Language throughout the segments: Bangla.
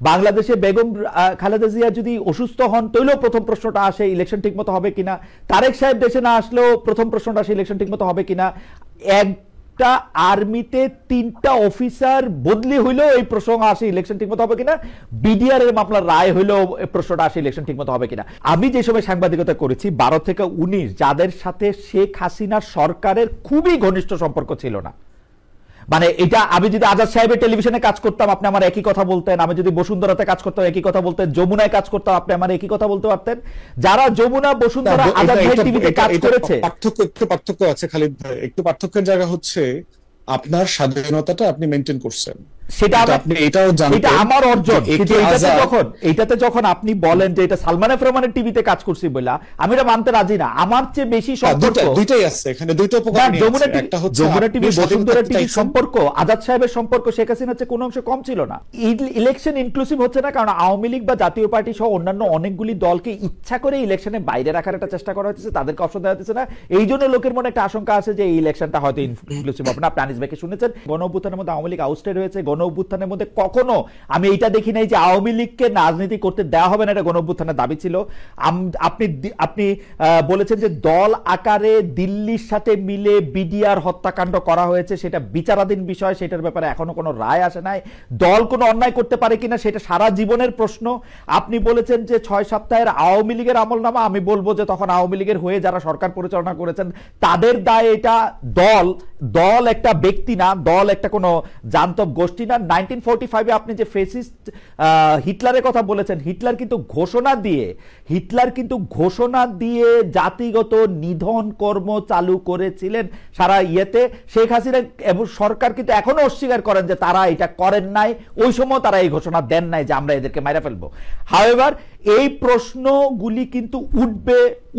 বাংলাদেশে বেগম খালেদা জিয়া যদি অসুস্থ হন তাহলেও প্রথম প্রশ্নটা আসে ইলেকশন ঠিকমতো হবে কিনা, তারেক সাহেব দেশে না আসলেও প্রথম প্রশ্নটা আসে ইলেকশন ঠিকমতো হবে কিনা, একটা আর্মিতে 3টা অফিসার বদলি হইলেও এই প্রশ্ন আসে ইলেকশন ঠিকমতো হবে কিনা, বিডিআর এর মামলার রায় হইলেও প্রশ্নটা আসে ইলেকশন ঠিকমতো হবে কিনা। আমি যে সময় সাংবাদিকতা করেছি 12 থেকে 19, যাদের সাথে শেখ হাসিনার সরকারের খুবই ঘনিষ্ঠ সম্পর্ক ছিল না, মানে এটা আমি যদি আজাদ সাহেবের টেলিভিশনে কাজ করতাম আপনি আমার একই কথা বলতেন, আমি যদি বসুন্ধরাতে কাজ করতাম একই কথা বলতেন, যমুনায় কাজ করতাম আপনি আমার একই কথা বলতে পারতেন। যারা যমুনা বসুন্ধরা আজাদ ভাই টিভিতে কাজ করেছে, একটু পার্থক্য আছে খালিদ ভাই, একটু পার্থক্যের জায়গা হচ্ছে আপনার স্বাধীনতাটা আপনি মেনটেন করছেন, সেটা আপনি এটাও জানেন, এটা আমার অর্জন। কিন্তু এইটাতে যখন আপনি বলেন যে এটা সালমান এফ রহমানের টিভিতে কাজ করছি বলা, আমি এটা মানতে রাজি না। আমার চেয়ে বেশি সম্পর্ক দুইটাই আছে এখানে, দুইটা উপকরণ আছে। একটা হচ্ছে যমুনা টিভি বসুন্ধরা টিভির সম্পর্ক, আজাদ সাহেবের সম্পর্ক শেখ হাসিনার চেয়ে কোনো অংশ কম ছিল না। ইলেকশন ইনক্লুসিভ হচ্ছে না কারণ আওয়ামী লীগ বা জাতীয় পার্টি সহ অন্যান্য অনেকগুলি দলকে ইচ্ছা করে ইলেকশনে বাইরে রাখার একটা চেষ্টা করা হচ্ছে, তাদেরকে অপশন দেওয়া হচ্ছে না। এই জন্য লোকের মনে একটা আশঙ্কা আছে যে এই ইলেকশনটা হয়তো ইনক্লুসিভ হবে না। আপনি আনিস ভাইকে শুনেছেন, গণ অভ্যুত্থানের মধ্যে আওয়ামী লীগ আউটস্টেড হয়েছে, গণ অভ্যুত্থানের মধ্যে কখনো আমি এইটা দেখি নাই যে আওয়ামী লীগকে রাজনীতি করতে দেওয়া হবে না, এটা গণ অভ্যুত্থানের দাবি ছিল। আপনি বলেছেন যে দল আকারে দিল্লির সাথে মিলে বিডিআর হত্যাকাণ্ড করা হয়েছে, সেটা বিচারাধীন বিষয়, সেটার ব্যাপারে এখনো কোনো রায় আসে নাই। দল কোনো অন্যায় করতে পারে কিনা সেটা সারা জীবনের প্রশ্ন। আপনি বলেছেন যে 6 সপ্তাহের আওয়ামী লীগের আমলনামা, আমি বলবো যে তখন আওয়ামী লীগের হয়ে যারা সরকার পরিচালনা করেছেন তাদের দায় এটা। দল একটা ব্যক্তি না, দল একটা কোনো জান্তব গোষ্ঠী না। 1945 আপনি যে ফেসিস্ট হিটলারের কথা বলেছেন, হিটলার কিন্তু ঘোষণা দিয়ে জাতিগত নিধন কর্ম চালু করেছিলেন সারা ইয়েতে। শেখ হাসিনা এবং সরকার কিন্তু এখনো অস্বীকার করেন যে তারা এটা করেন নাই, ওই সময় তারা এই ঘোষণা দেন নাই যে আমরা এদেরকে মাইরা ফেলবো। হাওয়েভার এই প্রশ্নগুলি কিন্তু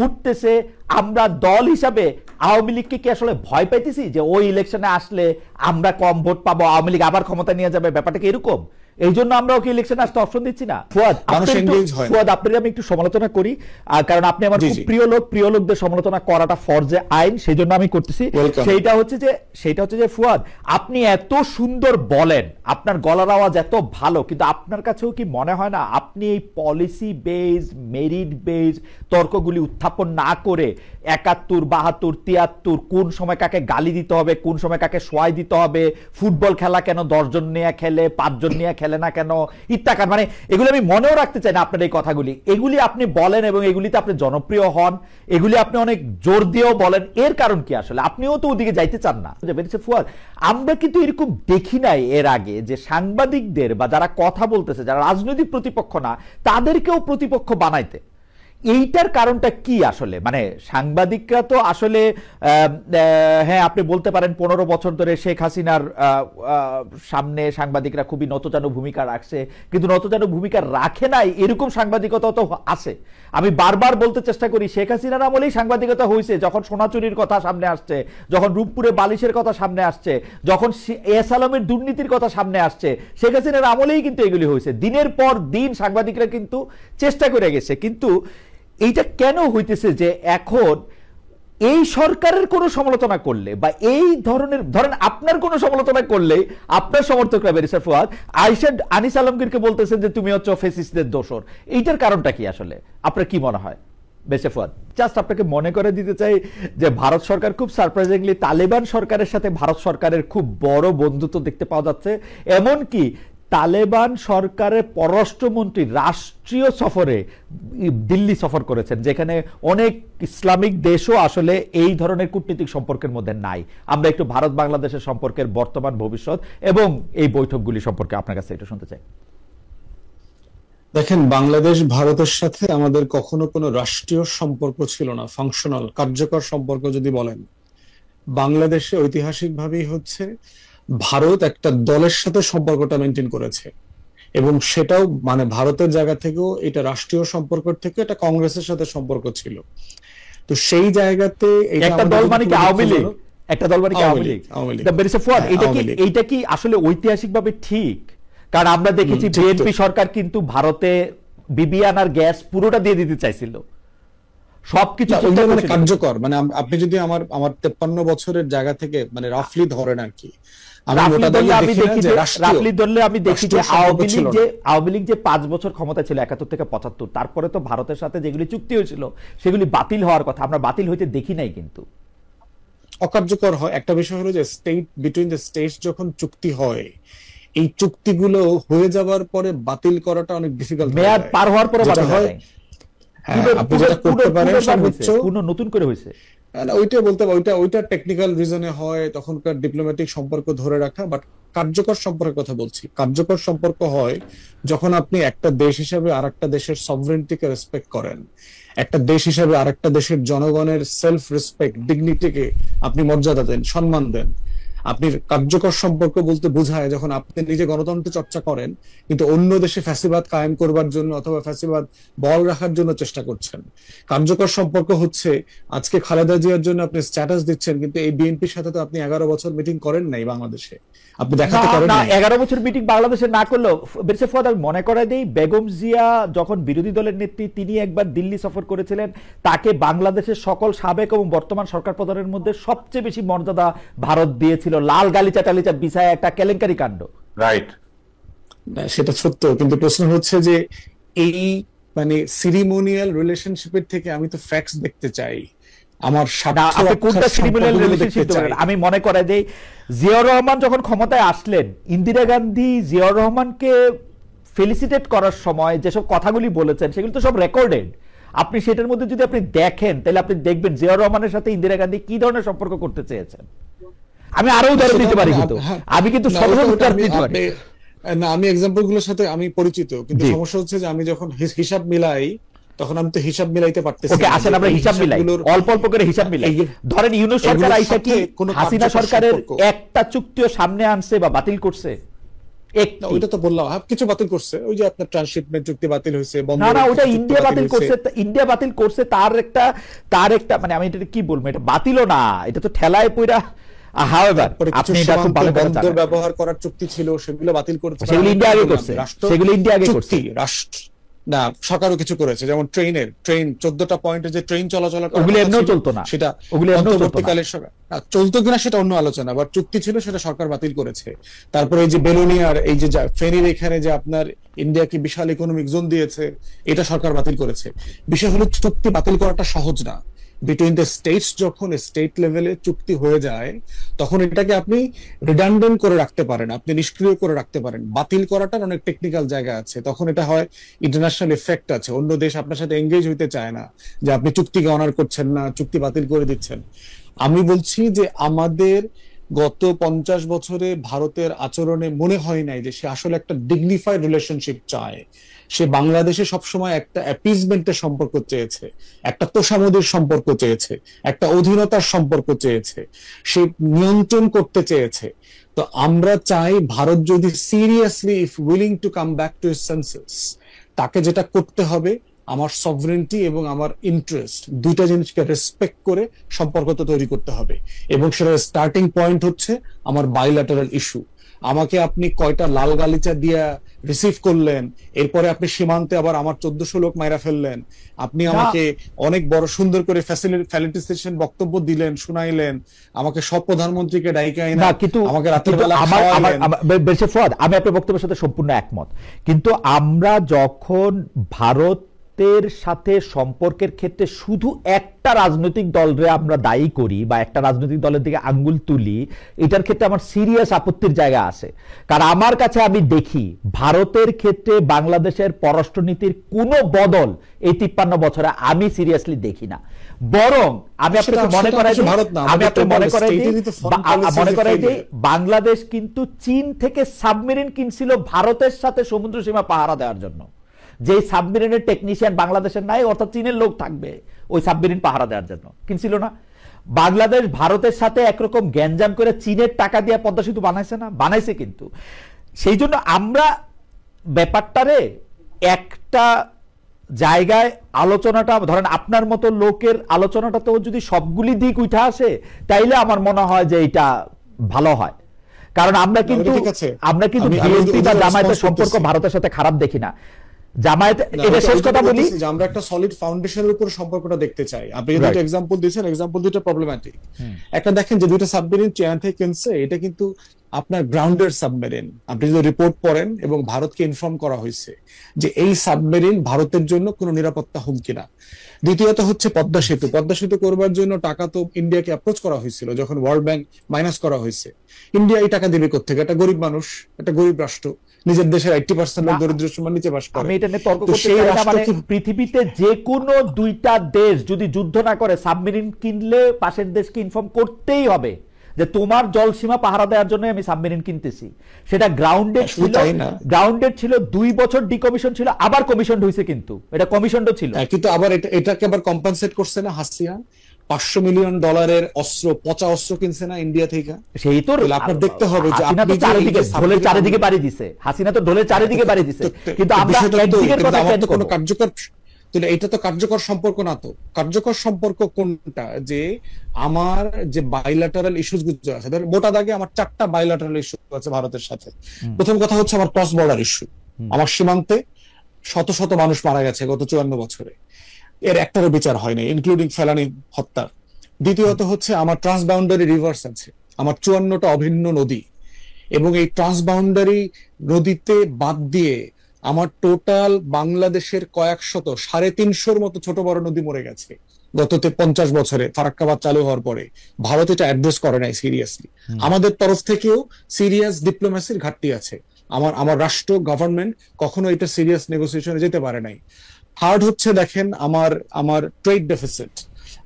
উঠতেছে। আমরা দল হিসাবে আওয়ামী লীগকে কি আসলে ভয় পাইতেছি যে ওই ইলেকশনে আসলে আমরা কম ভোট পাবো, আওয়ামী লীগ আবার ক্ষমতা নিয়ে যাবে, ব্যাপারটা কি এরকম? এই জন্য আমরা ওকে ইলেকশনে আসতে অপশন দিচ্ছি না। ফুয়াদ, আপনার আমি একটু সমালোচনা করি, কারণ আপনি আমার খুব প্রিয় লোকদের সমালোচনা করাটা ফরজে আইন, সেই জন্য আমি করতেছি। সেইটা হচ্ছে যে ফুয়াদ, আপনি এত সুন্দর বলেন, আপনার গলার আওয়াজ এত ভালো, কিন্তু আপনার কাছেও কি মনে হয় না আপনি এই পলিসি বেজ মেরিট বেজ তর্কগুলি উত্থাপন না করে 71, 72, 73 কোন সময় কাকে গালি দিতে হবে, কোন সময় কাকে সোয়াই দিতে হবে, ফুটবল খেলা কেন 10 জন নিয়ে খেলে, 5 জন নিয়ে খেলে না কেন, ইত্যাকার, মানে এগুলি আমি মনেও রাখতে চাই না আপনার এই কথাগুলি। এগুলি আপনি বলেন এবং এগুলিতে আপনি জনপ্রিয় হন, এগুলি আপনি অনেক জোর দিয়েও বলেন। এর কারণ কি আসলে? আপনিও তো ওদিকে যাইতে চান না। ফুয়াদ, আমরা কিন্তু এরকম দেখি নাই এর আগে যে সাংবাদিকদের বা যারা কথা বলতেছে, যারা রাজনৈতিক প্রতিপক্ষ না, তাদেরকেও প্রতিপক্ষ বানাইতে। এইটার কারণটা কি আসলে? মানে সাংবাদিকরা তো আসলে হ্যাঁ আপনি বলতে পারেন 15 বছর ধরে শেখ হাসিনার সামনে সাংবাদিকরা খুবই নতজানু ভূমিকা রাখছে, কিন্তু নতজানু ভূমিকা রাখে নাই এরকম সাংবাদিকতা তো আছে। আমি বারবার বলতে চেষ্টা করি শেখ হাসিনার আমলেই সাংবাদিকতা হয়েছে, যখন সোনা চুরির কথা সামনে আসছে, যখন রূপপুরে বালিশের কথা সামনে আসছে, যখন এস আলমের দুর্নীতির কথা সামনে আসছে, শেখ হাসিনার আমলেই কিন্তু এগুলি হয়েছে। দিনের পর দিন সাংবাদিকরা কিন্তু চেষ্টা করে গেছে। কিন্তু এইটা কেন হইতেছে যে এখন এই সরকারের কোনো সমালোচনা করলে বা এই ধরেন আপনার কোনো সমালোচনা করলে আপনার সমর্থকরা ব্যারিস্টার ফুয়াদ আনিস আলমগীরকে বলতেছেন যে তুমি হচ্ছে ফ্যাসিস্টদের দোসর। এইটার কারণটা কি আসলে? আপনার কি মনে হয় ব্যারিস্টার ফুয়াদ? জাস্ট আপনাকে মনে করে দিতে চাই যে ভারত সরকার খুব সারপ্রাইজিংলি তালেবান সরকারের সাথে ভারত সরকারের খুব বড় বন্ধুত্ব দেখতে পাওয়া যাচ্ছে। এমনকি তালেবান সরকারের পররাষ্ট্রমন্ত্রী রাষ্ট্রীয় সফরে দিল্লি সফর করেছেন, যেখানে অনেক ইসলামিক দেশও আসলে এই ধরনের কূটনৈতিক সম্পর্কের মধ্যে নাই। আমরা একটু ভারত বাংলাদেশের সম্পর্কের বর্তমান, ভবিষ্যৎ এবং এই বৈঠকগুলি সম্পর্কে আপনার কাছে একটু শুনতে চাই। দেখেন, বাংলাদেশ ভারতের সাথে আমাদের কখনো কোনো রাষ্ট্রীয় সম্পর্ক ছিল না, ফাংশনাল কার্যকর সম্পর্ক যদি বলেন। বাংলাদেশে ঐতিহাসিকভাবেই হচ্ছে ভারত একটা দলের সাথে সম্পর্কটা মেনটেন করেছে, এবং সেটাও মানে ভারতের জায়গা থেকেও এটা রাষ্ট্রীয় সম্পর্ক থেকে এটা কংগ্রেসের সাথে সম্পর্ক ছিল। তো সেই জায়গাতে একটা দল মানে কি আওয়ামী লীগ, একটা দল মানে কি আওয়ামী লীগ। এইটা কি আসলে ঐতিহাসিকভাবে ঠিক? কারণ আমরা দেখেছি বিএনপি সরকার কিন্তু ভারতে বিবিআনার গ্যাস পুরোটা দিয়ে দিতে চাইছিল। সবকিছু না, ওইটা ঠিকঠাক মানে ছিল। কার্যকর, মানে আপনি যদি আমার আমার 53 বছরের জায়গা থেকে মানে রাফলি ধরেন আর কি, আমি রাফলি মোটা দাগে ধরলে আমি দেখি না দেখি যে যে রাষ্ট্রীয় আমি দেখি যে রাষ্ট্রীয় সম্পর্ক ছিল না। আওয়ামী লীগ যে 5 বছর ক্ষমতা ছিল 71 থেকে 75, তারপরে তো ভারতের সাথে যেগুলি চুক্তি হয়েছিল সেগুলি বাতিল হওয়ার কথা, আমরা বাতিল হইতে দেখি নাই কিন্তু। অকার্যকর হয়। একটা বিষয় হলো যে স্টেট বিটুইন দ্য স্টেটস যখন চুক্তি হয়, এই চুক্তিগুলো হয়ে যাবার পরে বাতিল করাটা অনেক ডিফিকাল্ট হয়ে মেয়াদ যায়। পার হওয়ার পরে যেটা বাতিল হয়, হয়, হ্যাঁ, আপনি যেটা করতে পারেন সর্বোচ্চ, পুনঃ নতুন করে হয়েছে। না, ওইটা বলতে ওইটা টেকনিক্যাল রিজনে হয়, তখনকার ডিপ্লোম্যাটিক সম্পর্ক ধরে রাখা। বাট কার্যকর সম্পর্কের কথা বলছি, কার্যকর সম্পর্ক হয় যখন আপনি একটা দেশ হিসেবে আরেকটা দেশের সভরেন্টিকে রেসপেক্ট করেন, একটা দেশ হিসেবে আরেকটা দেশের জনগণের সেলফ রেসপেক্ট, ডিগনিটিকে আপনি মর্যাদা দেন, সম্মান দেন। আপনি কার্যকর সম্পর্ক বলতে বোঝায় যখন আপনি নিজে গণতন্ত্র চর্চা করেন কিন্তু অন্য দেশে ফ্যাসিবাদ কায়েম করবার জন্য অথবা ফ্যাসিবাদ বল রাখার জন্য চেষ্টা করছেন। কার্যকর সম্পর্ক হচ্ছে আজকে খালেদা জিয়ার জন্য আপনি স্ট্যাটাস দিচ্ছেন, কিন্তু এই বিএনপির সাথে তো আপনি 11 বছর মিটিং করেন নাই বাংলাদেশে, আপনি দেখাতে পারেন না, নাই। 11 বছর মিটিং বাংলাদেশে না করলেও বেরসে ফুয়াদ, আমি মনে করাই দেই, বেগম জিয়া যখন বিরোধী দলের নেত্রী, তিনি একবার দিল্লি সফর করেছিলেন, তাকে বাংলাদেশের সকল সাবেক এবং বর্তমান সরকার প্রধানের মধ্যে সবচেয়ে বেশি মর্যাদা ভারত দিয়েছিল, লাল গালিচা টালিচা বিছায় একটা কেলেঙ্কারি কাণ্ড। রাইট। সেটা সত্য, কিন্তু প্রশ্ন হচ্ছে যে এই মানে সিরিমোনিয়াল রিলেশনশিপের থেকে আমি তো ফ্যাক্টস দেখতে চাই, আমার আপনি কোনটা সিরিমোনিয়াল রিলেশনশিপ ধরেন? আমি মনে করাই দেই, জিয়াউর রহমান যখন ক্ষমতায় আসলেন, ইন্দিরা গান্ধী জিয়াউর রহমানকে ফেলিসিটেট করার সময় যেসব কথাগুলি বলেছেন সেগুলো তো সব রেকর্ডেড। আপনি সেটার মধ্যে যদি আপনি দেখেন তাহলে আপনি দেখবেন জিয়াউর রহমানের সাথে ইন্দিরা গান্ধী কি ধরনের সম্পর্ক করতে চেয়েছেন। আমি আরো উদাহরণ দিতে পারি, কিন্তু আমি কিন্তু সর্বোচ্চ উদাহরণ দিতে পারি না, আমি এক্সাম্পল গুলোর সাথে আমি পরিচিত, কিন্তু সমস্যা হচ্ছে যে আমি যখন হিসাব মিলাই তখন আমি তো হিসাব মিলাইতে পারতেছি না। ওকে, আসেন আমরা হিসাব মিলাই, অল্প অল্প করে হিসাব মিলাই। ধরেন ইউনূস সরকার আইসা কি হাসিনা সরকারের একটা চুক্তিও সামনে আনছে বা বাতিল করছে? ওইটা তো বললাম, কিছু বাতিল করছে, ওই যে আপনার ট্রান্সশিপমেন্ট চুক্তি বাতিল হয়েছে, না না, ওটা ইন্ডিয়া বাতিল করছে, ইন্ডিয়া বাতিল করছে, তার একটা মানে আমি এটা কি বলবো, এটা বাতিলও না, এটা তো ঠেলায় পইরা। হাওয়েভার আপনি এটা খুব ভালো করে জানেন, ব্যবহার করার চুক্তি ছিল, সেগুলো বাতিল করেছে, সেগুলো ইন্ডিয়া আগে করছে, সেগুলো ইন্ডিয়া আগে করছে। রাষ্ট্র না, সরকারও কিছু করেছে, যেমন ট্রেন 14টা পয়েন্টে যে ট্রেন চলাচল, ওগুলো এমনিও চলতো না, সেটা অন্তর্বর্তীকালে চলতো কিনা সেটা অন্য আলোচনা, বাট চুক্তি ছিল সেটা সরকার বাতিল করেছে। তারপরে এই যে বেলুনিয়ার এই যে ফেনীর এখানে যে আপনার ইন্ডিয়াকে বিশাল ইকোনমিক জোন দিয়েছে, এটা সরকার বাতিল করেছে। বিষয় হলো চুক্তি বাতিল করাটা সহজ না। বিটুইন দ্য স্টেটস যখন স্টেট লেভেলে চুক্তি হয়ে যায় তখন এটাকে আপনি রিডান্ডেন্ট করে রাখতে পারেন, আপনি নিষ্ক্রিয় করে রাখতে পারেন। বাতিল করাটার অনেক টেকনিক্যাল জায়গা আছে, তখন এটা হয় ইন্টারন্যাশনাল এফেক্ট আছে, অন্য দেশ আপনার সাথে এঙ্গেজ হইতে চায় না, যে আপনি চুক্তিকে অনার করছেন না, চুক্তি বাতিল করে দিচ্ছেন। আমি বলছি যে আমাদের গত 50 বছরে ভারতের আচরণে মনে হয় নাই যে সে আসলে একটা ডিগনিফাইড রিলেশনশিপ চায়। সে বাংলাদেশে সবসময় একটা অ্যাপিজমেন্টের সম্পর্ক চেয়েছে, একটা তোষামোদের সম্পর্ক চেয়েছে, একটা অধীনতার সম্পর্ক চেয়েছে, সে নিয়ন্ত্রণ করতে চেয়েছে। তো আমরা চাই ভারত যদি seriously if willing to come back to his senses, তাকে যেটা করতে হবে আমার সভরেন্টি এবং আমার ইন্টারেস্ট দুইটা জিনিসকে রেসপেক্ট করে সম্পর্কটা তৈরি করতে হবে। এবং সেটার স্টার্টিং পয়েন্ট হচ্ছে আমার বাইল্যাটারাল ইস্যু। আমাকে আপনি কয়টা লাল গালিচা দিয়া রিসিভ করলেন, এরপরে আপনি সীমান্তে আবার আমার 1400 লোক মাইরা ফেললেন, আপনি আমাকে অনেক বড় সুন্দর করে ফ্যাসিলিটেশন বক্তব্য দিলেন, শুনাইলেন, আমাকে সব প্রধানমন্ত্রীকে ডাইকা আইনা আমাকে রাতের বেলা খাওয়াইলেন। আমি আপনার বক্তব্যের সাথে সম্পূর্ণ একমত, কিন্তু আমরা যখন ভারতের সাথে সম্পর্কের ক্ষেত্রে শুধু একটা রাজনৈতিক দলরে আমরা দায়ী করি বা একটা রাজনৈতিক দলের দিকে আঙ্গুল তুলি, এটার ক্ষেত্রে আমার সিরিয়াস আপত্তির জায়গা আছে। কারণ আমার কাছে আমি দেখি ভারতের ক্ষেত্রে বাংলাদেশের পররাষ্ট্রনীতির কোনো বদল এই 53 বছরে আমি সিরিয়াসলি দেখি না। বরং আমি আপনাকে মনে করাই যে বাংলাদেশ কিন্তু চীন থেকে সাবমেরিন কিনছিল ভারতের সাথে সমুদ্র সীমা পাহারা দেওয়ার জন্য। যে সাবমেরিনের টেকনিশিয়ান বাংলাদেশের নাই, অর্থাৎ চীনের লোক থাকবে ওই সাবমেরিন পাহারা দেওয়ার জন্য, কিনছিল না? বাংলাদেশ ভারতের সাথে একরকম গ্যাঞ্জাম করে চীনের টাকা দিয়ে পদ্মা সেতু বানাইছে না? বানাইছে। কিন্তু সেই জন্য আমরা ব্যাপারটারে একটা জায়গায় আলোচনাটা, ধরেন আপনার মতো লোকের আলোচনাটাতেও যদি সবগুলি দিক উঠে আসে তাইলে আমার মনে হয় যে এটা ভালো হয়। কারণ আমরা কিন্তু বিএনপি বা জামায়াতের সম্পর্ক ভারতের সাথে খারাপ দেখি না। জামায়াত, না, এটা শেষ ওইটা কথা বলি, বলতেছি যে আমরা একটা সলিড ফাউন্ডেশনের উপর সম্পর্কটা দেখতে চাই। আপনি যদি Right. এক্সাম্পল দিয়েছেন, এক্সাম্পল দুটো প্রবলেম্যাটিক। একটা দেখেন যে দুটো সাবমেরিন চায়না থেকে কিনছে, এটা কিন্তু আপনার গ্রাউন্ডেড সাবমেরিন। আপনি যদি রিপোর্ট পড়েন এবং ভারতকে ইনফর্ম করা হয়েছে যে এই সাবমেরিন ভারতের জন্য কোনো নিরাপত্তা হুমকি না। দ্বিতীয়ত হচ্ছে পদ্মা সেতু। পদ্মা সেতু করবার জন্য টাকা তো ইন্ডিয়াকে অ্যাপ্রোচ করা হয়েছিল, যখন ওয়ার্ল্ড ব্যাংক মাইনাস করা হয়েছে। ইন্ডিয়া এই টাকা দেবে কোত্থেকে? একটা গরিব মানুষ, একটা গরিব রাষ্ট্র, নিজের দেশের 80% লোক না, দরিদ্র সীমার নিচে বাস করে। আমি এটা নিয়ে তর্ক তো করতে সেই চাই না, রাষ্ট্র মানে কি পৃথিবীতে যে কোনো দুইটা দেশ যদি যুদ্ধ না করে সাবমেরিন কিনলে পাশের দেশকে ইনফর্ম করতেই হবে যে তোমার জলসীমা পাহারা দেওয়ার জন্য আমি সাবমেরিন কিনতেছি। সেটা গ্রাউন্ডেড শুধু ছিল, তাই না, গ্রাউন্ডেড ছিল 2 বছর ডিকমিশন ছিল, আবার কমিশন হয়েছে, কিন্তু এটা কমিশনও ছিল। কিন্তু আবার এটাকে আবার কম্পেনসেট করছে না হাসিনা। $500 মিলিয়ন অস্ত্র, পচা অস্ত্র কিনছে না ইন্ডিয়া থেকে। সেই তো তাহলে আপনার দেখতে হবে যে হাসিনা তো আপনি যে এই চারিদিকে যে ঢোলের সাবমেরিন চারিদিকে বাড়ি দিছে, হাসিনা তো ঢোলের চারিদিকে বাড়ি দিছে, কিন্তু আমরা বিষয়টা তো, একদিকের কিন্তু কথা আমার কেন তো কোনো করব? কার্যকর, তাহলে এটা তো কার্যকর সম্পর্ক না। তো কার্যকর সম্পর্ক কোনটা? যে আমার যে বাইলাটারাল ইস্যুস গুলো আছে, ধর মোটা দাগে আমার 4টা বাইলাটারাল ইস্যু আছে ভারতের সাথে। প্রথম কথা হচ্ছে আমার ক্রস বর্ডার ইস্যু। আমার সীমান্তে শত শত মানুষ মারা গেছে গত 54 বছরে, এর একটারও বিচার হয়নি, ইনক্লুডিং ফেলানি হত্যা। দ্বিতীয়ত হচ্ছে আমার ট্রান্সবাউন্ডারি রিভার্স আছে, আমার 54টা অভিন্ন নদী, এবং এই ট্রান্সবাউন্ডারি নদীতে বাদ দিয়ে আমার টোটাল বাংলাদেশের কয়েক শত, 350-র মতো ছোট বড় নদী মরে গেছে গত 50 বছরে ফারাক্কাবাদ চালু হওয়ার পরে। ভারত এটা অ্যাড্রেস করে নাই সিরিয়াসলি। আমাদের তরফ থেকেও সিরিয়াস ডিপ্লোমেসির ঘাটতি আছে। আমার আমার রাষ্ট্র, গভর্নমেন্ট কখনো এটা সিরিয়াস নেগোসিয়েশনে যেতে পারে নাই। থার্ড হচ্ছে দেখেন আমার আমার ট্রেড ডেফিসিট।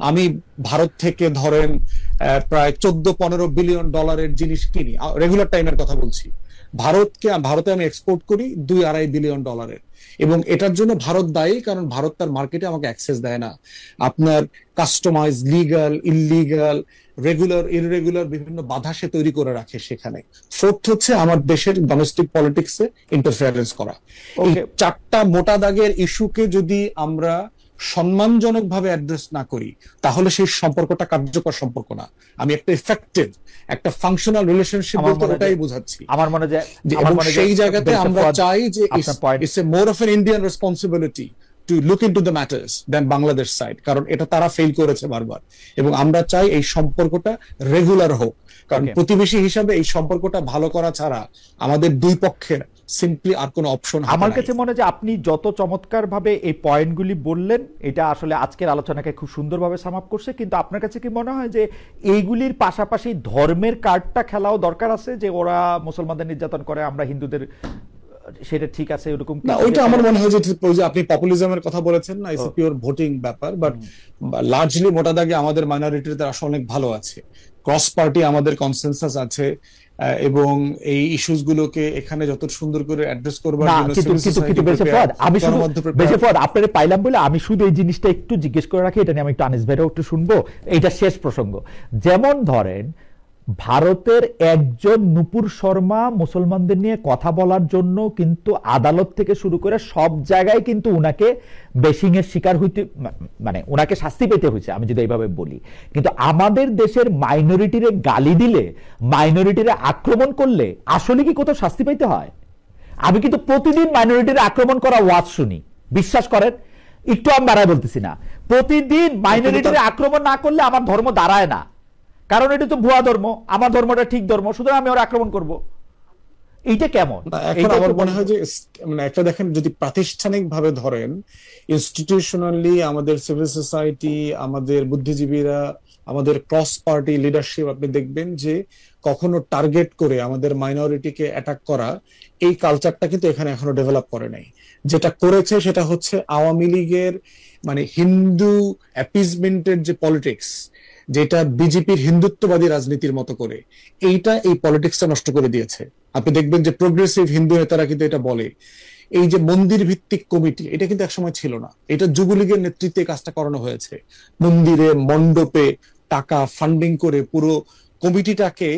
আমি ভারত থেকে ধরেন প্রায় 14-15 বিলিয়ন ডলারের জিনিস কিনি, রেগুলার টাইমের কথা বলছি। ভারতে আমি এক্সপোর্ট করি 2-2.5 বিলিয়ন ডলারের, এবং এটার জন্য ভারত দায়ী, কারণ ভারত তার মার্কেটে আমাকে অ্যাক্সেস দেয় না। আপনার customize, legal, illegal, regular, irregular বিভিন্ন বাধা সে তৈরি করে রাখে সেখানে। ফোর্থ হচ্ছে আমার দেশের ডোমেস্টিক পলিটিক্সে ইন্টারফেয়ারেন্স করা। এই 4টা মোটা দাগের ইস্যুকে যদি আমরা সম্মানজনক ভাবে অ্যাড্রেস না করি, তাহলে সেই সম্পর্কটা কার্যকর সম্পর্ক না। আমি একটা ইফেক্টিভ, একটা ফাংশনাল রিলেশনশিপ বলতে ওটাই বোঝাচ্ছি। আমার মনে হয় এবং সেই জায়গাতে আমরা চাই যে it's a more of an Indian responsibility to look into the matters than Bangladesh side, কারণ এটা তারা ফেল করেছে বারবার। এবং আমরা চাই এই সম্পর্কটা রেগুলার হোক, কারণ প্রতিবেশী হিসাবে এই সম্পর্কটা ভালো করা ছাড়া আমাদের দুই পক্ষের সিম্পলি আর কোনো অপশন। আমার কাছে মনে হয় যে আপনি যত চমৎকার ভাবে এই পয়েন্টগুলি বললেন, এটা আসলে আজকের আলোচনাকে খুব সুন্দরভাবে সাম আপ করছে। কিন্তু আপনার কাছে কি মনে হয় যে এইগুলির পাশাপাশি ধর্মের কার্ডটা খেলাও দরকার আছে, যে ওরা মুসলমানদের নির্যাতন করে, আমরা হিন্দুদের, সেটা ঠিক আছে এরকম? না, ওইটা আমার মনে হয় যে আপনি পপুলিজমের কথা বলেছেন না, ইটস পিওর ভোটিং ব্যাপার, বাট লার্জলি মোটা দাগে আমাদের মাইনরিটিদের আসলে অনেক ভালো আছে, ক্রস পার্টি আমাদের কনসেনসাস আছে, এবং এই ইস্যুস গুলোকে এখানে যত সুন্দর করে অ্যাড্রেস করবার জন্য আপনারা পাইলাম বলে আমি শুধু এই জিনিসটা একটু জিজ্ঞেস করে রাখি, এটা নিয়ে আমি একটু আনিস ভাইরাও একটু শুনবো, এইটা শেষ প্রসঙ্গ। যেমন ধরেন ভারতের একজন নুপুর শর্মা মুসলমানদের নিয়ে কথা বলার জন্য কিন্তু আদালত থেকে শুরু করে সব জায়গায় কিন্তু উনাকে বেশিং এর শিকার হইতে, মানে উনাকে শাস্তি পেতে হয়েছে, আমি যদি এইভাবে বলি। কিন্তু আমাদের দেশের মাইনরিটিরে গালি দিলে, মাইনরিটিরে আক্রমণ করলে আসলে কি কোথাও শাস্তি পাইতে হয়? আমি কিন্তু প্রতিদিন মাইনরিটির আক্রমণ করা ওয়াজ শুনি, বিশ্বাস করেন, একটু আমি বাড়ায় বলতেছি না। প্রতিদিন মাইনরিটির আক্রমণ না করলে আমার ধর্ম দাঁড়ায় না, কারণ এটা তো ভুয়া ধর্ম, আমার ধর্মটা ঠিক ধর্ম, সুতরাং আমি ওর আক্রমণ করব। এইটা কেমন? এখন আমার মনে হয় যে মানে একটা দেখেন, যদি প্রাতিষ্ঠানিক ভাবে ধরেন, ইনস্টিটিউশনালি আমাদের সিভিল সোসাইটি, আমাদের বুদ্ধিজীবীরা, আমাদের ক্রস পার্টি লিডারশিপ, আপনি দেখবেন যে কখনো টার্গেট করে আমাদের মাইনরিটিকে অ্যাটাক করা, এই কালচারটা কিন্তু এখানে এখনো ডেভেলপ করে নাই। যেটা করেছে সেটা হচ্ছে আওয়ামী লীগের মানে হিন্দু অ্যাপিজমেন্টের যে পলিটিক্স, যেটা বিজেপির হিন্দুত্ববাদী রাজনীতির মতো করে, এইটা এই পলিটিক্সটা নষ্ট করে দিয়েছে। আপনি দেখবেন যে প্রোগ্রেসিভ হিন্দু নেতারা কিন্তু এটা বলে। এই যে মন্দির ভিত্তিক কমিটি, এটা কিন্তু একসময় ছিল না, এটা যুবলীগের নেতৃত্বে কাজটা করানো হয়েছে। মন্দিরে মণ্ডপে টাকা ফান্ডিং করে পুরো কমিটিটাকে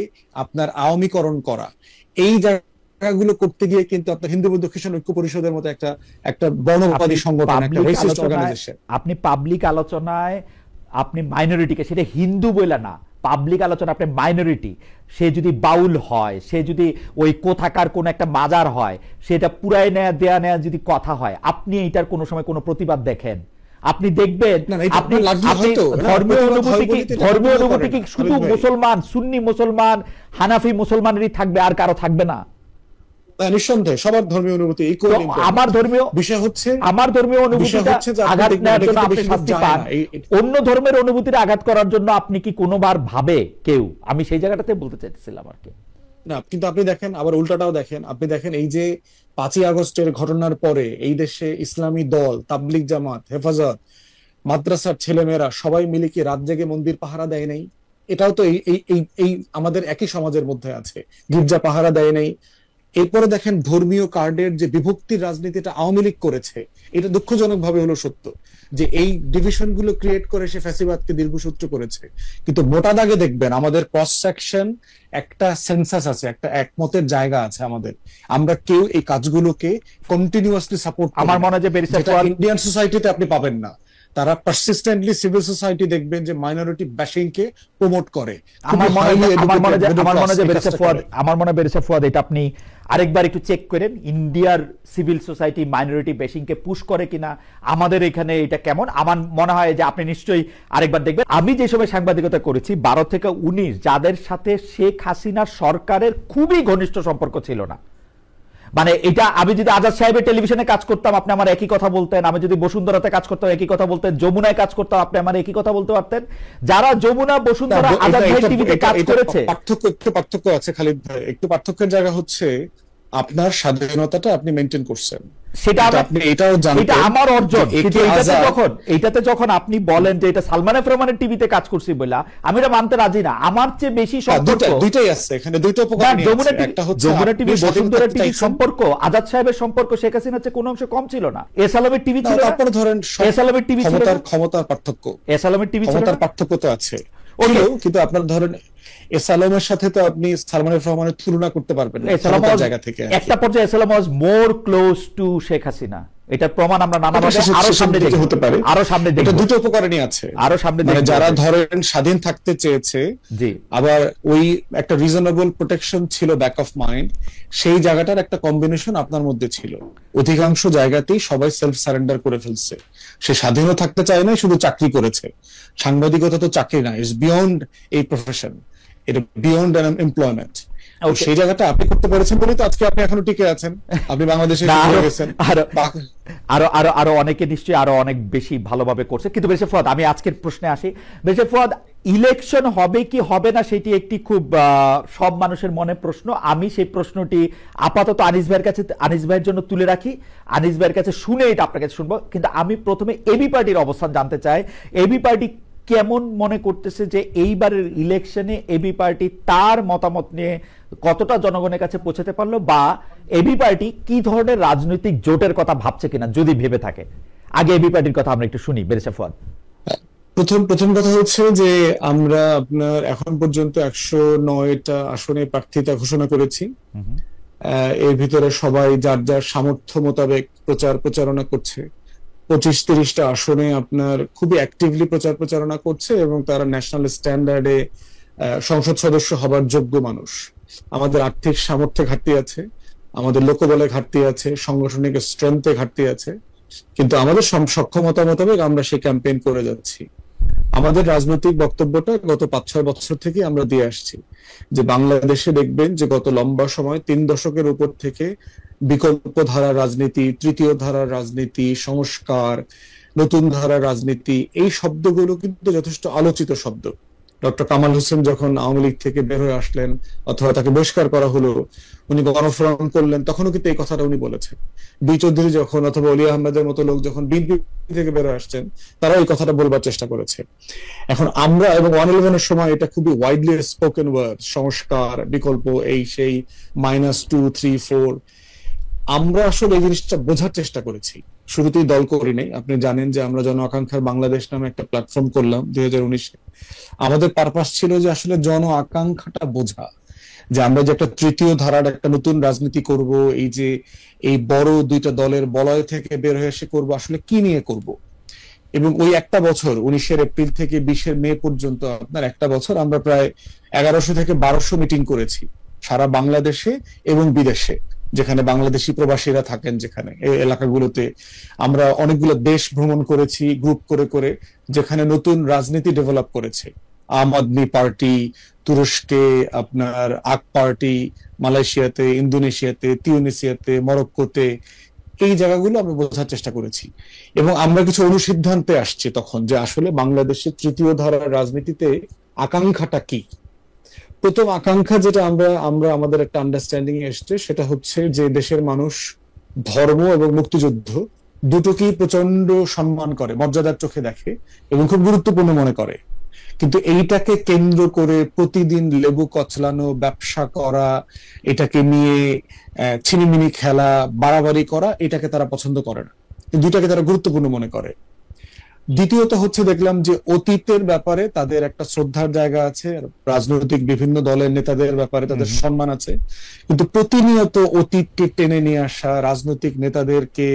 আপনার আওয়ামীকরণ করা, এই জায়গাগুলো করতে গিয়ে কিন্তু আপনার হিন্দু বৌদ্ধ খ্রিস্টান ঐক্য পরিষদের মতো একটা বর্ণবাদী সংগঠন, একটা রেসিস্ট অর্গানাইজেশন, আপনি পাবলিক আলোচনায় আপনি মাইনরিটিকে, সেটা হিন্দু বলে না, পাবলিক আলোচনা আপনি মাইনরিটি, সে যদি বাউল হয়, সে যদি ওই কোথাকার কোন একটা মাজার হয়, সেটা পুরাই নেয়া দেয়া নেয়া যদি কথা হয়, আপনি এইটার কোনো সময় কোনো প্রতিবাদ দেখেন? আপনি দেখবেন আপনি ধর্মীয় অনুভূতি কি শুধু মুসলমান, সুন্নি মুসলমান, হানাফি মুসলমানেরই থাকবে, আর কারো থাকবে না? নিঃসন্দেহে সবার ধর্মীয় অনুভূতি ইকুয়ালি। আমার ধর্মীয় অনুভূতিটা আঘাত নেওয়ার জন্য আপনি শাস্তি পান, অন্য ধর্মের অনুভূতির আঘাত করার জন্য আপনি কি কোনোবার ভাবে কেউ? আমি সেই জায়গাটাতে বলতে চাইছিলাম আর কি। না, কিন্তু আপনি দেখেন আবার উল্টাটাও দেখেন, আপনি দেখেন এই যে 5ই আগস্টের ঘটনার পরে এই দেশে ইসলামী দল, তাবলিগ জামাত, হেফাজত, মাদ্রাসার ছেলেমেয়েরা সবাই মিলে কি রাত জেগে মন্দির পাহারা দেয় নাই? এটাও তো এই আমাদের একই সমাজের মধ্যে আছে। গির্জা পাহারা দেয় নাই। এরপরে দেখেন ধর্মীয় কার্ডের যে বিভক্তির রাজনীতিটা আওয়ামী লীগ করেছে, এটা দুঃখজনক ভাবে হলো সত্য যে এই ডিভিশন গুলো ক্রিয়েট করে সে ফ্যাসিবাদকে দীর্ঘসূত্র করেছে। কিন্তু মোটা দাগে দেখবেন আমাদের ক্রস সেকশন একটা সেন্সাস আছে, একটা একমতের জায়গা আছে আমাদের। আমরা কেউ এই কাজগুলোকে কন্টিনিউয়াসলি সাপোর্ট, আমার মনে হয় যে ইন্ডিয়ান সোসাইটিতে আপনি পাবেন না। তারা পারসিস্টেন্টলি সিভিল সোসাইটি দেখবেন যে মাইনরিটি ব্যাশিং কে প্রমোট করে। আমার মনে হয় বেরিসা ফুয়াদ, এটা আপনি আরেকবার একটু চেক করেন, ইন্ডিয়ার সিভিল সোসাইটি মাইনরিটি ব্যাশিং কে পুশ করে কিনা, আমাদের এখানে এটা কেমন। আমার মনে হয় যে আপনি নিশ্চয়ই আরেকবার দেখবেন। আমি যে সময় সাংবাদিকতা করেছি 12 থেকে 19, যাদের সাথে শেখ হাসিনার সরকারের খুবই ঘনিষ্ঠ সম্পর্ক ছিল না, মানে এটা আমি যদি আজাদ সাহেবের টেলিভিশনে কাজ করতাম আপনি আমার একই কথা বলতেন, আমি যদি বসুন্ধরাতে কাজ করতাম একই কথা বলতেন, যমুনায় কাজ করতাম আপনি আমার একই কথা বলতে পারতেন। যারা যমুনা, বসুন্ধরা, আজাদ ভাই টিভিতে কাজ করেছে, পার্থক্য আছে খালিদ ভাই। একটু পার্থক্যের জায়গা হচ্ছে আপনার স্বাধীনতাটা আপনি মেনটেন করছেন, সেটা আপনি এটাও জানেন, এটা আমার অর্জন। কিন্তু এইটাতে যখন আপনি বলেন যে এটা সালমান এফ রহমানের টিভিতে কাজ করছি বলে, আমি এটা মানতে রাজি না। আমার চেয়ে বেশি সম্পর্ক দুইটাই আছে এখানে, দুইটা উপকরণ আছে। একটা হচ্ছে যমুনা টিভি, বসুন্ধরা টিভি সম্পর্ক, আজাদ সাহেবের সম্পর্ক শেখ হাসিনার চেয়ে কোনো অংশ কম ছিল না। এস আলমের টিভি ছিল, তারপরে ধরেন এস আলমের টিভি ছিল, ক্ষমতার পার্থক্য, এস আলমের টিভি ছিল, ক্ষমতার পার্থক্য তো আছে। কিন্তু আপনার ধরেন এস আলমের সাথে তো আপনি সালমান এফ রহমানের তুলনা করতে পারবেন না জায়গা থেকে। একটা পর্যায়ে এস আলম ওয়াজ মোর ক্লোজ টু শেখ হাসিনা, এটার প্রমাণ আমরা নানাভাবে আরো সামনে দেখতে হতে পারে, আরো সামনে দেখতে। এটা দুটো উপকরণই আছে, আরো সামনে মানে যারা ধরেন স্বাধীন থাকতে চেয়েছে, জি, আবার ওই একটা রিজনেবল প্রোটেকশন ছিল ব্যাক অফ মাইন্ড, সেই জায়গাটার একটা কম্বিনেশন আপনার মধ্যে ছিল। অধিকাংশ জায়গাতেই সবাই সেলফ সারেন্ডার করে ফেলছে। সে স্বাধীনও থাকতে চায় না, শুধু চাকরি করেছে। সাংবাদিকতা তো চাকরি না, ইটস বিয়ন্ড এই প্রফেশন, এটা বিয়ন্ড অ্যান এমপ্লয়মেন্ট। সেই জায়গাটা আপনি করতে পেরেছেন বলে তো আজকে আপনি এখনো টিকে আছেন, আপনি বাংলাদেশে গেছেন। আরো অনেকে নিশ্চয়ই আরো অনেক বেশি ভালোভাবে করছে। কিন্তু বেশি ফুয়াদ, আমি আজকের প্রশ্নে আসি। বেশি ফুয়াদ, ইলেকশন হবে কি হবে না সেটি একটি খুব সব মানুষের মনে প্রশ্ন। আমি সেই প্রশ্নটি আপাতত আনিস ভাইয়ের জন্য তুলে রাখি। আনিস ভাইয়ের কাছে শুনে এটা আপনার কাছে শুনবো। কিন্তু আমি প্রথমে এবি পার্টির অবস্থান জানতে চাই। এবি পার্টি কেমন মনে করতেছে যে এইবারের ইলেকশনে এবি পার্টি তার মতামত নিয়ে কতটা জনগণের কাছে পৌঁছাতে পারলো, বা এবি পার্টি কি ধরনের রাজনৈতিক জোটের কথা ভাবছে কিনা, যদি ভেবে থাকে? আগে এবি পার্টির কথা আমরা একটু শুনি। বেরেশা ফুয়াদ। প্রথম কথা হচ্ছে যে আমরা আপনার এখন পর্যন্ত 109টা আসনে প্রার্থিতা ঘোষণা করেছি। এর ভিতরে সবাই যার যার সামর্থ্য মোতাবেক প্রচারণা করছে। 25-30টা আসনে আপনার খুবই অ্যাক্টিভলি প্রচারণা করছে এবং তারা ন্যাশনাল স্ট্যান্ডার্ডে সংসদ সদস্য হবার যোগ্য মানুষ। আমাদের আর্থিক সামর্থ্যে ঘাটতি আছে, আমাদের লোকবলে ঘাটতি আছে, সাংগঠনিক স্ট্রেংথে ঘাটতি আছে, কিন্তু আমাদের সক্ষমতা মোতাবেক আমরা সেই ক্যাম্পেইন করে যাচ্ছি। আমাদের রাজনৈতিক বক্তব্যটা গত 5-6 বছর থেকে আমরা দিয়ে আসছি যে বাংলাদেশে দেখবেন যে গত লম্বা সময় 3 দশকের উপর থেকে বিকল্প ধারার রাজনীতি, তৃতীয় ধারার রাজনীতি, সংস্কার, নতুন ধারার রাজনীতি, এই শব্দগুলো কিন্তু যথেষ্ট আলোচিত শব্দ। ডক্টর কামাল হোসেন যখন আওয়ামী লীগ থেকে বের হয়ে আসলেন অথবা তাকে বহিষ্কার করা হলো, উনি গণফোরাম করলেন, তখনও কিন্তু এই কথাটা উনি বলেছেন। বি চৌধুরী যখন অথবা অলি আহমেদের মতো লোক যখন বিএনপি থেকে বের হয়ে আসছেন, তারা এই কথাটা বলবার চেষ্টা করেছে। এখন আমরা এবং 111-এর সময় এটা খুবই ওয়াইডলি স্পোকেন ওয়ার্ড, সংস্কার, বিকল্প, এই সেই, -2, 3, 4, আমরা আসলে এই জিনিসটা বোঝার চেষ্টা করেছি। শুরুতেই দল করি নাই, আপনি জানেন যে আমরা জন আকাঙ্ক্ষার বাংলাদেশ নামে একটা প্ল্যাটফর্ম করলাম 2019-এ। আমাদের পারপাস ছিল যে আসলে জন আকাঙ্ক্ষাটা বোঝা, যে আমরা যে একটা তৃতীয় ধারার একটা নতুন রাজনীতি করব, এই যে এই বড় দুইটা দলের বলয় থেকে বের হয়ে এসে করবো, আসলে কি নিয়ে করব। এবং ওই একটা বছর 19 এপ্রিল থেকে 20 মে পর্যন্ত আপনার একটা বছর আমরা প্রায় 1100 থেকে 1200 মিটিং করেছি সারা বাংলাদেশে এবং বিদেশে, যেখানে বাংলাদেশি প্রবাসীরা থাকেন, যেখানে এই এলাকাগুলোতে আমরা অনেকগুলো দেশ ভ্রমণ করেছি গ্রুপ করে করে, যেখানে নতুন রাজনীতি ডেভেলপ করেছে। আম আদমি পার্টি তুরস্কে, আপনার আক পার্টি মালয়েশিয়াতে, ইন্দোনেশিয়াতে, তিউনিসিয়াতে, মরক্কোতে, এই জায়গাগুলো আমরা বোঝার চেষ্টা করেছি। এবং আমরা কিছু অনুসিদ্ধান্তে আসছি তখন যে আসলে বাংলাদেশের তৃতীয় ধারার রাজনীতিতে আকাঙ্ক্ষাটা কি। প্রথম আকাঙ্ক্ষা যেটা আমরা আমাদের একটা আন্ডারস্ট্যান্ডিং এসছে, সেটা হচ্ছে যে দেশের মানুষ ধর্ম এবং মুক্তিযুদ্ধ দুটোকেই প্রচন্ড সম্মান করে, মর্যাদার চোখে দেখে এবং খুব গুরুত্বপূর্ণ মনে করে। কিন্তু এইটাকে কেন্দ্র করে প্রতিদিন লেবু কচলানো, ব্যবসা করা, এটাকে নিয়ে ছিনিমিনি খেলা, বাড়াবাড়ি করা, এটাকে তারা পছন্দ করে না, দুইটাকে তারা গুরুত্বপূর্ণ মনে করে। দ্বিতীয়ত হচ্ছে দেখলাম যে অতীতের ব্যাপারে তাদের একটা শ্রদ্ধার জায়গা আছে, রাজনৈতিক বিভিন্ন দলের নেতাদের ব্যাপারে তাদের সম্মান আছে, কিন্তু প্রতিনিয়ত অতীতকে টেনে নিয়ে আসা, রাজনৈতিক নেতাদেরকে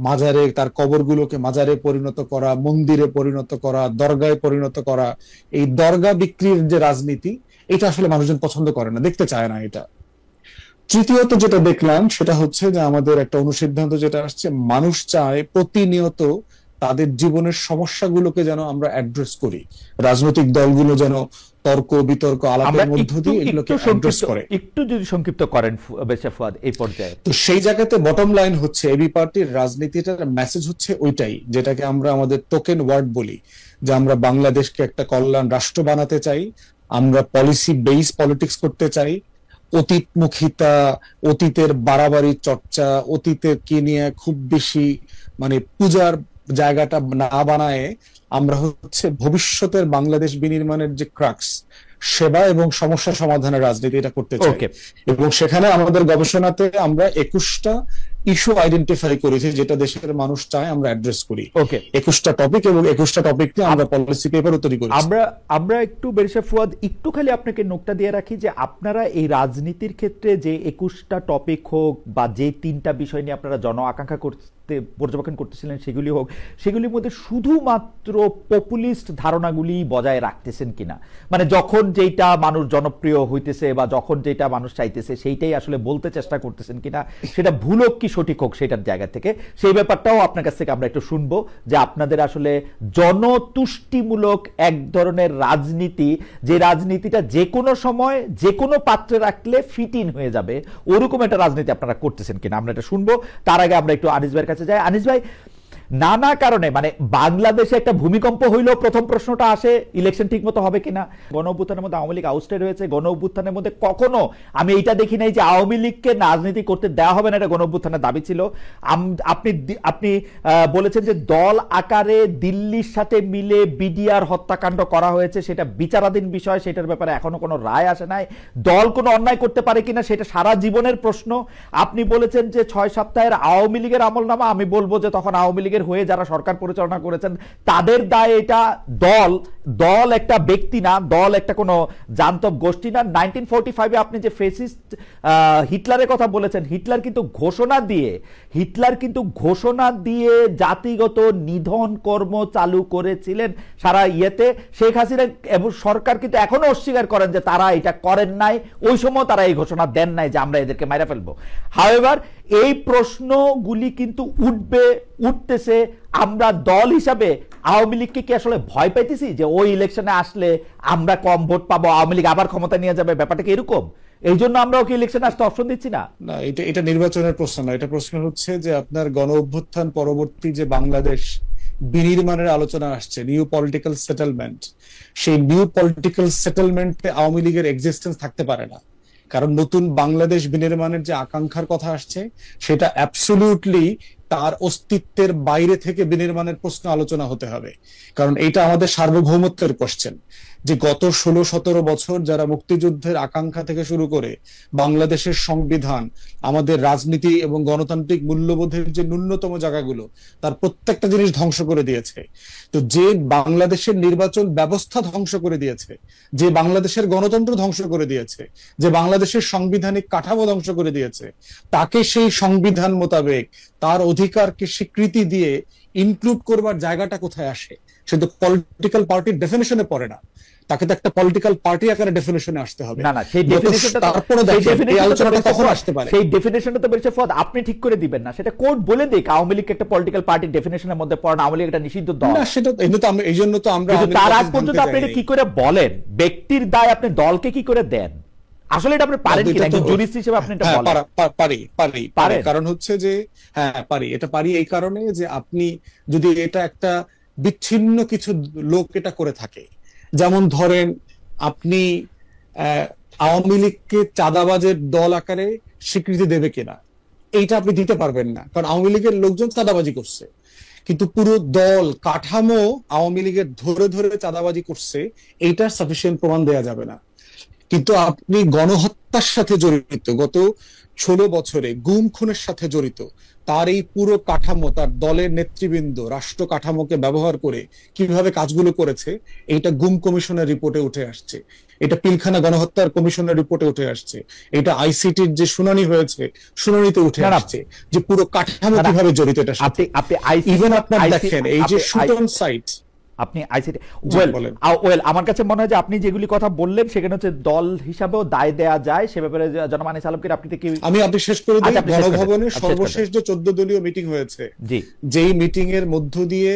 মাজারে, তার কবরগুলোকে মাজারে পরিণত করা, মন্দিরে পরিণত করা, দরগায় পরিণত করা, এই দরগা বিক্রির যে রাজনীতি, এটা আসলে মানুষজন পছন্দ করে না, দেখতে চায় না এটা। তৃতীয়ত যেটা দেখলাম সেটা হচ্ছে যে আমাদের একটা অনুসিদ্ধান্ত যেটা আসছে, মানুষ চায় প্রতিনিয়ত তাদের জীবনের সমস্যাগুলোকে যেন আমরা অ্যাড্রেস করি, রাজনৈতিক দলগুলো যেন তর্ক বিতর্ক আলাপের মধ্য দিয়ে এগুলোকে অ্যাড্রেস করে। একটু যদি সংক্ষিপ্ত করেন বেশা ফুয়াদ এই পর্যায়ে। তো সেই জায়গাতে বটম লাইন হচ্ছে এবি পার্টির রাজনীতিটার মেসেজ হচ্ছে ওইটাই, যেটাকে আমরা আমাদের টোকেন ওয়ার্ড বলি, যে আমরা বাংলাদেশকে একটা কল্যাণ রাষ্ট্র বানাতে চাই, আমরা পলিসি বেস পলিটিক্স করতে চাই, অতীতমুখিতা, অতীতের বাড়াবাড়ি চর্চা, অতীতকে নিয়ে খুব বেশি মানে পূজার জায়গাটা না বানায় আমরা হচ্ছে ভবিষ্যতের বাংলাদেশ বিনির্মাণের যে ক্রাক্স, সেবা এবং সমস্যা সমাধানের রাজনীতি, এটা করতে চাই। এবং সেখানে আমাদের গবেষণাতে আমরা 21টা ইস্যু আইডেন্টিফাই করেছি যেটা দেশের মানুষ চায় আমরা অ্যাড্রেস করি। 21টা টপিক এবং 21টা টপিক নিয়ে আমরা পলিসি পেপারও তৈরি করেছি। আমরা একটু বেরিশা ফুয়াদ একটু খালি আপনাকে নোটটা দিয়ে রাখি যে আপনারা এই রাজনীতির ক্ষেত্রে যে 21টা টপিক হোক বা যে 3টা বিষয় নিয়ে আপনারা জন আকাঙ্ক্ষা করতে পর্যবেক্ষণ করতেছিলেন সেগুলি হোক, সেগুলির মধ্যে শুধুমাত্র পপুলিস্ট ধারণাগুলি বজায় রাখতেছেন কিনা, মানে যখন যেটা মানুষ জনপ্রিয় হইতেছে বা যখন যেটা মানুষ চাইতেছে সেইটাই আসলে বলতে চেষ্টা করতেছেন কিনা, সেটা ভুল হোক কি সঠিক হোক সেটার জায়গা থেকে সেই ব্যাপারটাও আপনার কাছ থেকে আমরা একটু শুনবো, যে আপনাদের আসলে জনতুষ্টিমূলক এক ধরনের রাজনীতি, যে রাজনীতিটা যে কোনো সময় যে কোনো পাত্রে রাখলে ফিট ইন হয়ে যাবে, ওরকম একটা রাজনীতি আপনারা করতেছেন কিনা আমরা এটা শুনবো। তার আগে আমরা একটু আনিস ভাইয়ের কাছে যাই। আনিস ভাই, নানা কারণে মানে বাংলাদেশে একটা ভূমিকম্প হইলো, প্রথম প্রশ্নটা আসে ইলেকশন ঠিক মতো হবে কিনা। গণ অভ্যুত্থানের মধ্যে আওয়ামী লীগ আউটস্টেড হয়েছে, গণ অভ্যুত্থানের মধ্যে কখনো আমি এইটা দেখি নাই যে আওয়ামী লীগকে রাজনীতি করতে দেওয়া হবে না, এটা গণ অভ্যুত্থানের দাবি ছিল। আপনি বলেছেন যে দল আকারে দিল্লির সাথে মিলে বিডিআর হত্যাকাণ্ড করা হয়েছে, সেটা বিচারাধীন বিষয়, সেটার ব্যাপারে এখনো কোনো রায় আসে নাই। দল কোনো অন্যায় করতে পারে কিনা সেটা সারা জীবনের প্রশ্ন। আপনি বলেছেন যে 6 সপ্তাহের আওয়ামী লীগের আমলনামা, আমি বলবো যে তখন আওয়ামী লীগের হয়ে যারা সরকার পরিচালনা করেছেন তাদের দায় এটা। দল একটা ব্যক্তি না, দল একটা কোনো জান্তব গোষ্ঠী না। 1945-এ আপনি যে ফেসিস্ট হিটলারের কথা বলেছেন, হিটলার কিন্তু ঘোষণা দিয়ে জাতিগত নিধন কর্ম চালু করেছিলেন সারা ইয়েতে। শেখ হাসিনা এবং সরকার কিন্তু এখনো অস্বীকার করেন যে তারা এটা করেন নাই, ওই সময় তারা এই ঘোষণা দেন নাই যে আমরা এদেরকে মাইরা ফেলবো। হাওয়েভার এই প্রশ্নগুলি কিন্তু উঠতেছে। আমরা দল হিসাবে আওয়ামী লীগকে কি আসলে ভয় পাইতেছি যে ওই ইলেকশনে আসলে আমরা কম ভোট পাবো, আওয়ামী লীগ আবার ক্ষমতা নিয়ে যাবে, ব্যাপারটা কি এরকম? এই জন্য আমরা ওকে ইলেকশনে আসতে অপশন দিচ্ছি না। না, এটা নির্বাচনের প্রশ্ন না, এটা প্রশ্ন হচ্ছে যে আপনার গণ অভ্যুত্থান পরবর্তী যে বাংলাদেশ বিনির্মাণের আলোচনা আসছে, নিউ পলিটিক্যাল সেটেলমেন্ট, সেই নিউ পলিটিক্যাল সেটেলমেন্টে আওয়ামী লীগের এক্সিস্টেন্স থাকতে পারে না। কারণ নতুন বাংলাদেশ বিনির্মাণের যে আকাঙ্ক্ষার কথা আসছে সেটা অ্যাবসলিউটলি তার অস্তিত্বের বাইরে থেকে বিনির্মাণের প্রশ্ন আলোচনা হতে হবে, কারণ এটা আমাদের সার্বভৌমত্বের কোশ্চেন। যে গত 16-17 বছর যারা মুক্তিযুদ্ধের আকাঙ্ক্ষা থেকে শুরু করে বাংলাদেশের সংবিধান, আমাদের রাজনীতি এবং গণতান্ত্রিক মূল্যবোধের যে ন্যূনতম জায়গাগুলো, তার প্রত্যেকটা জিনিস ধ্বংস করে দিয়েছে। তো যে বাংলাদেশের নির্বাচন ব্যবস্থা ধ্বংস করে দিয়েছে, যে বাংলাদেশের গণতন্ত্র ধ্বংস করে দিয়েছে, যে বাংলাদেশের সাংবিধানিক কাঠামো ধ্বংস করে দিয়েছে, তাকে সেই সংবিধান মোতাবেক তার অধিকারকে স্বীকৃতি দিয়ে ইনক্লুড করবার জায়গাটা কোথায় আসে? সে তো পলিটিক্যাল পার্টির ডেফিনেশনে পড়ে না, তাকে তো একটা পলিটিক্যাল পার্টি আকারে ডেফিনেশনে আসতে হবে। না না, সেই ডেফিনেশনটা তারপরে দেখেন এই আলোচনাটা কখন আসতে পারে। সেই ডেফিনেশনটা তো বেরিয়েছে ফদ, আপনি ঠিক করে দিবেন না, সেটা কোর্ট বলে দিক আওয়ামী লীগ একটা পলিটিক্যাল পার্টির ডেফিনেশনের মধ্যে পড়ে না, আওয়ামী লীগ একটা নিষিদ্ধ দল না, সেটা এই জন্য তো আমরা তার আগ পর্যন্ত আপনি এটা কি করে বলেন? ব্যক্তির দায় আপনি দলকে কি করে দেন? আসলে এটা আপনি পারেন কি? একজন জুরিস্ট হিসেবে আপনি এটা বলেন। পারি, কারণ হচ্ছে যে হ্যাঁ পারি, এটা পারি এই কারণে যে আপনি যদি এটা একটা বিচ্ছিন্ন কিছু লোক এটা করে থাকে, যেমন ধরেন আপনি আওয়ামী লীগকে চাঁদাবাজের দল আকারে স্বীকৃতি দেবে কিনা, এইটা আপনি দিতে পারবেন না, কারণ আওয়ামী লীগের লোকজন চাঁদাবাজি করছে, কিন্তু পুরো দল কাঠামো আওয়ামী লীগের ধরে ধরে চাঁদাবাজি করছে, এইটার সাফিসিয়েন্ট প্রমাণ দেওয়া যাবে না। কিন্তু আপনি গণহত্যার সাথে জড়িত, গত 16 বছরে গুম খুনের সাথে জড়িত, তার এই পুরো কাঠামো, তার দলের নেতৃবৃন্দ রাষ্ট্র কাঠামোকে ব্যবহার করে কিভাবে কাজগুলো করেছে, এইটা গুম কমিশনের রিপোর্টে উঠে আসছে, এটা পিলখানা গণহত্যার কমিশনের রিপোর্টে উঠে আসছে, এটা আইসিটির যে শুনানি হয়েছে শুনানিতে উঠে আসছে, যে পুরো কাঠামো কিভাবে জড়িত এটার সাথে। ইভেন আপনার দেখেন এই যে শুট অন সাইট, আপনি আইসিটি ওয়েল আমার কাছে মনে হয় যে আপনি যেগুলি কথা বললেন সেখানে হচ্ছে দল হিসাবেও দায় দেয়া যায়, সে ব্যাপারে জনাব আনিস আলমকে আপনি শেষ করে দিই। গণভবনের সর্বশেষ যে 14 দলীয় মিটিং হয়েছে, যেই মিটিং এর মধ্য দিয়ে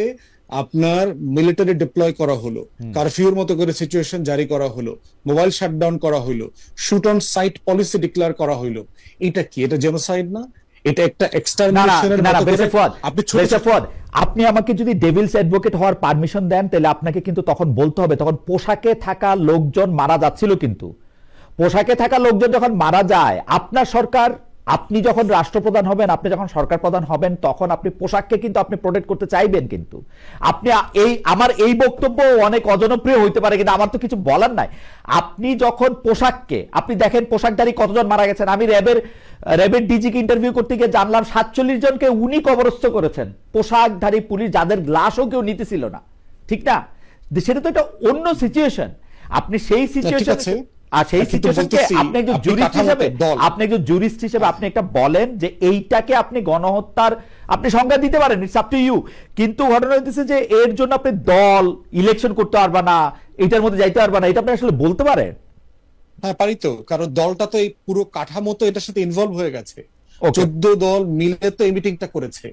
আপনার মিলিটারি ডিপ্লয় করা হলো, কারফিউর মতো করে সিচুয়েশন জারি করা হলো, মোবাইল শাটডাউন করা হলো, shoot on sight policy declare করা হলো, এটা কি? এটা জেনোসাইড না? এটা একটা এক্সটারমিনেশনের মতো করে আপনি আমাকে যদি ডেভিলস অ্যাডভোকেট হওয়ার পারমিশন দেন, তাহলে আপনাকে কিন্তু তখন বলতে হবে, তখন পোশাকে থাকা লোকজন মারা যাচ্ছিল, কিন্তু পোশাকে থাকা লোকজন যখন মারা যায়, আপনার সরকার, আপনি যখন রাষ্ট্রপ্রধান হবেন, আপনি যখন সরকার প্রধান হবেন, তখন আপনি পোশাককে কিন্তু আপনি প্রোটেক্ট করতে চাইবেন। কিন্তু আপনি আমার এই বক্তব্য অনেক অজনপ্রিয় হইতে পারে, কিন্তু আমার তো কিছু বলার নাই। আপনি যখন পোশাককে, আপনি দেখেন পোশাকধারী কতজন মারা গেছেন। আমি র্যাবের ডিজিকে ইন্টারভিউ করতে গিয়ে জানলাম 47 জনকে উনি কবরস্থ করেছেন, পোশাকধারী পুলিশ, যাদের গ্লাসও কেউ নিতেছিল না। ঠিক না? সেটা তো একটা অন্য সিচুয়েশন। আপনি সেই সিচুয়েশন, আর সেই সিচুয়েশনকে আপনি একজন জুরিস্ট হিসেবে আপনি একটা বলেন যে এইটাকে আপনি গণহত্যার আপনি সংজ্ঞা দিতে পারেন, ইটস আপ টু ইউ। কিন্তু ঘটনা হইতেছে যে এর জন্য আপনি দল ইলেকশন করতে পারবা না, এটার মধ্যে যাইতে পারবা না, এটা আপনি আসলে বলতে পারেন? হ্যাঁ পারি তো, কারণ দলটা তো এই পুরো কাঠামো তো এটার সাথে ইনভলভ হয়ে গেছে। 14 দল মিলে তো এই মিটিংটা করেছে।